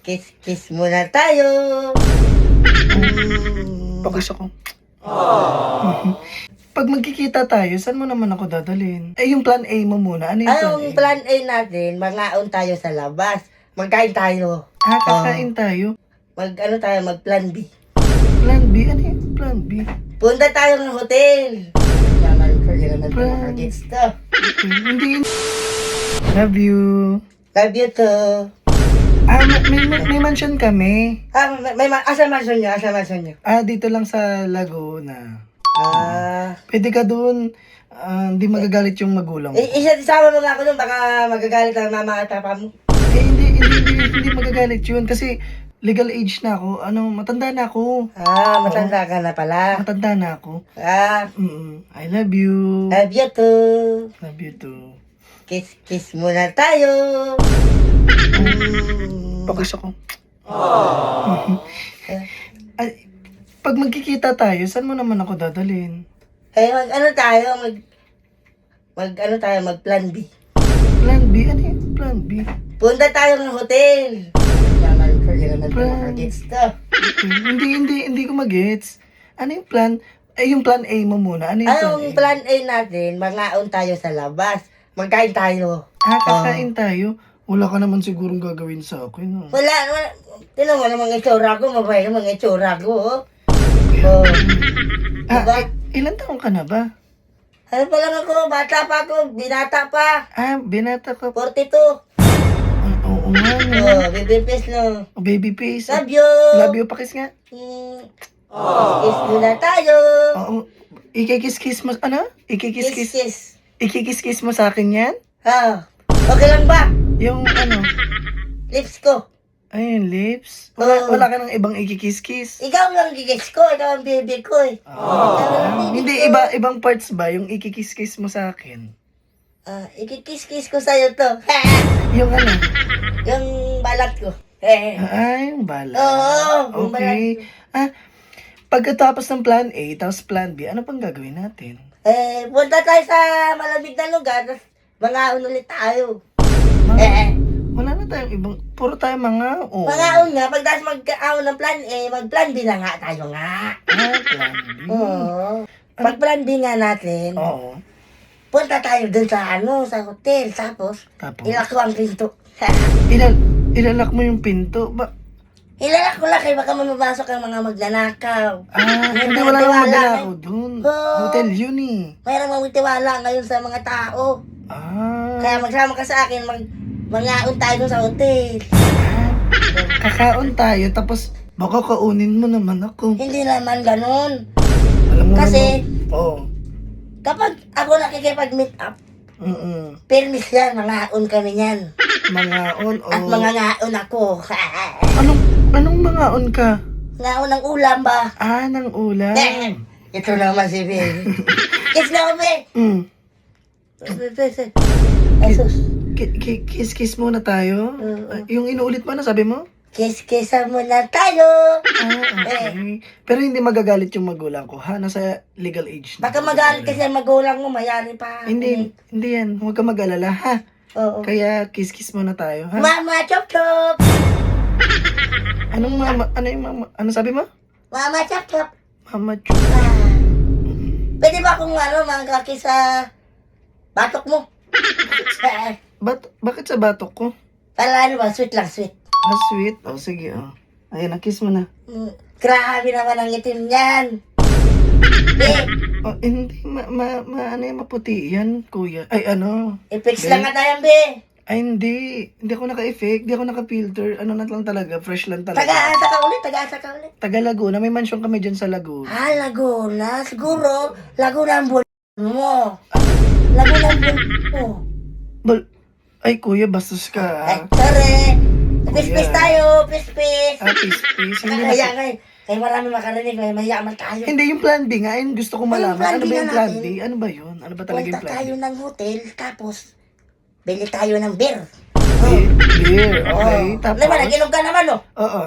Kiss muna tayo. Pakis ako. Pag magkikita tayo, saan mo naman ako dadalhin? Eh, yung plan A mo muna. Ano yung plan A? Ang plan A natin, mangaon tayo sa labas. Magkain tayo. Kakain tayo. Mag-plan B. Plan B? Ano yung plan B? Punta tayo ng hotel. Naman ko Plan- makagets to. Okay, hindi. Love you. Love you to. May mansion kami. Asa mason nyo? Dito lang sa Laguna. Ah. Pwede ka doon. Hindi magagalit yung magulang mo. Isama mo nga ako dun, baka magagalit ang mama at papa mo. Eh, hindi magagalit yun. Kasi legal age na ako. Matanda na ako. Matanda ka na pala. Matanda na ako. I love you. Love you to. Love you too. Kiss muna tayo. Pakis ako. Ay, pag magkikita tayo, saan mo naman ako dadalhin? Mag-plan B. Plan B? Ano yung plan B? Punta tayo ng hotel. Naman ko Plan- makagets to. Okay. Hindi ko magets. Ano yung plan? Eh, yung plan A mo muna. Ano yung plan A? Ang plan A natin, mangaon tayo sa labas. Magkain tayo. Kakain tayo. Wala ka naman sigurong gagawin sa akin. No? Wala. Tinan mo namang itsura ko, mabay namang itsura ko. Oh. Diba? Ilan taong ka na ba? Ano pa lang ako, bata pa ako, binata pa. Binata ka. 42. Oo nga. No? Baby face no. Baby face. Love you. Love you. Pakis nga. Kiss muna tayo. Oo. Ikikis-kiss mo. Ano? Ikikis-kiss. Kiss. Ikikis-kiss mo sa akin yan? Okay lang ba? Yung ano? Lips ko. Ayun, lips. Oo. Wala ka nang ibang ikikis-kiss. Ikaw lang gigis ko, ikaw ang baby ko eh. Hindi, ibang parts ba yung ikikis-kiss mo sa akin? Ikikiss ko sa'yo to. Yung ano? Yung balat ko. Yung bala. Oo, yung Okay. Pagkatapos ng plan A, tapos plan B, ano pang gagawin natin? Punta tayo sa malamig na lugar, tapos mangaon ulit tayo. Wala na tayong ibang, puro tayo mga Mangaon nga, pagdating mag-aon ng plan A, mag-plan B na nga tayo nga. plan B. Oo. Pag-plan B nga natin, Oo. punta tayo dun sa sa hotel, tapos Tapos, ilak ko ang pinto. ilalak mo yung pinto. Ilalak ko lang kayo, baka mamabasok ang mga magnanakaw. Hindi wala nang Tiwala maglako eh. dun. Oo. Hotel yun eh. Mayroong magtiwala ngayon sa mga tao. Kaya magsama ka sa akin, mangaon tayo dun sa hotel. Kakaon tayo, tapos baka kaunin mo naman ako. Hindi naman ganun. Alam mo Kasi- naman. Oo. Kapag ako nakikipag-meet up, Mm-mm. permis yan, mangaon kami yan. Mangaon o... At mangangaon ako. Anong mangaon ka? Ngaon ng ulam ba? Ng ulam. Ito naman si Ben. Kiss na ako, Ben. Asus. Kiss muna tayo. Yung inuulit mo na, sabi mo? Kiss-kissan muna tayo. Okay. Pero hindi magagalit yung magulang ko, ha? Nasa legal age na. Baka magalit kasi ang magulang mo, mayari pa. Hindi yan. Huwag ka mag-alala, ha? Oo. Kaya kiss muna tayo, ha? Mama, chop chop. Anong mama? Ano yung mama? Ano sabi mo? Mama, chop chop. Mama Chu. Pwede ba akong mangkaki sa batok mo? Bakit sa batok ko? Para sweet lang, sweet. Sweet. Sige, Ayun, kiss mo na. Grabe naman ang itim niyan. Hindi, maputi yan, kuya. Ay, I-fix Be? lang nga tayo, be. Ay, hindi. Hindi ako naka-effect. Hindi ako naka-filter. Ano na lang talaga. Fresh lang talaga. Taga-asa ka ulit. Taga Laguna. May mansion kami dyan sa Laguna. Laguna. Siguro, Laguna ang buwan mo. Laguna ang buwan mo. Ay, kuya, bastos ka. Sorry. Pis-pis tayo, pis-pis. Pis-pis. Hindi Kaya na. ngayon, kaya marami makarinig, may mayaman tayo. Hindi, yung plan B nga. Ayun, gusto ko malaman. plan Ano B ba nga yung plan natin. B? Ano ba yun? Ano ba talaga Punta yung plan tayo B? ng hotel, tapos, bili tayo ng beer. Beer. Okay. Tapos? Diba, nag-inom ka naman, no? Oo.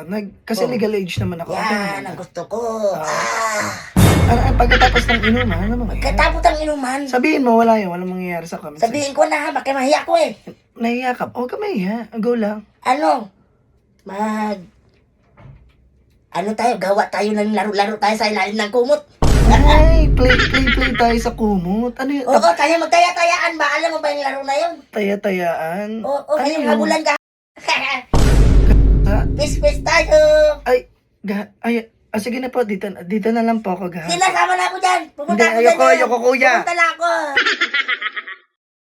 Kasi legal age naman ako. Yan, ang gusto ko. Pagkatapos ng inuman, ano mangyayari? Katapos ang inuman, Sabihin mo, wala yun. Walang mangyayari sa comments. sabihin ko na ha, baka mahiya ko eh. Nahiya ka. Huwag ka mahiya. Go lang. Ano? Ano tayo, gawa tayo ng laro-laro tayo sa ilalim ng kumot. Ay, play tayo sa kumot. Ano yun? Oo, tayo magtaya-tayaan ba? Alam mo ba yung laro na yun? Taya-tayaan. Oo, Ano kayong yun? habulan ka. Ha? Pis-pis tayo. Sige na po, dito na lang po ako, ga. Sinasama na ako dyan. Pupunta Hindi, ako dyan. ayoko, kuya. Pupunta na ako.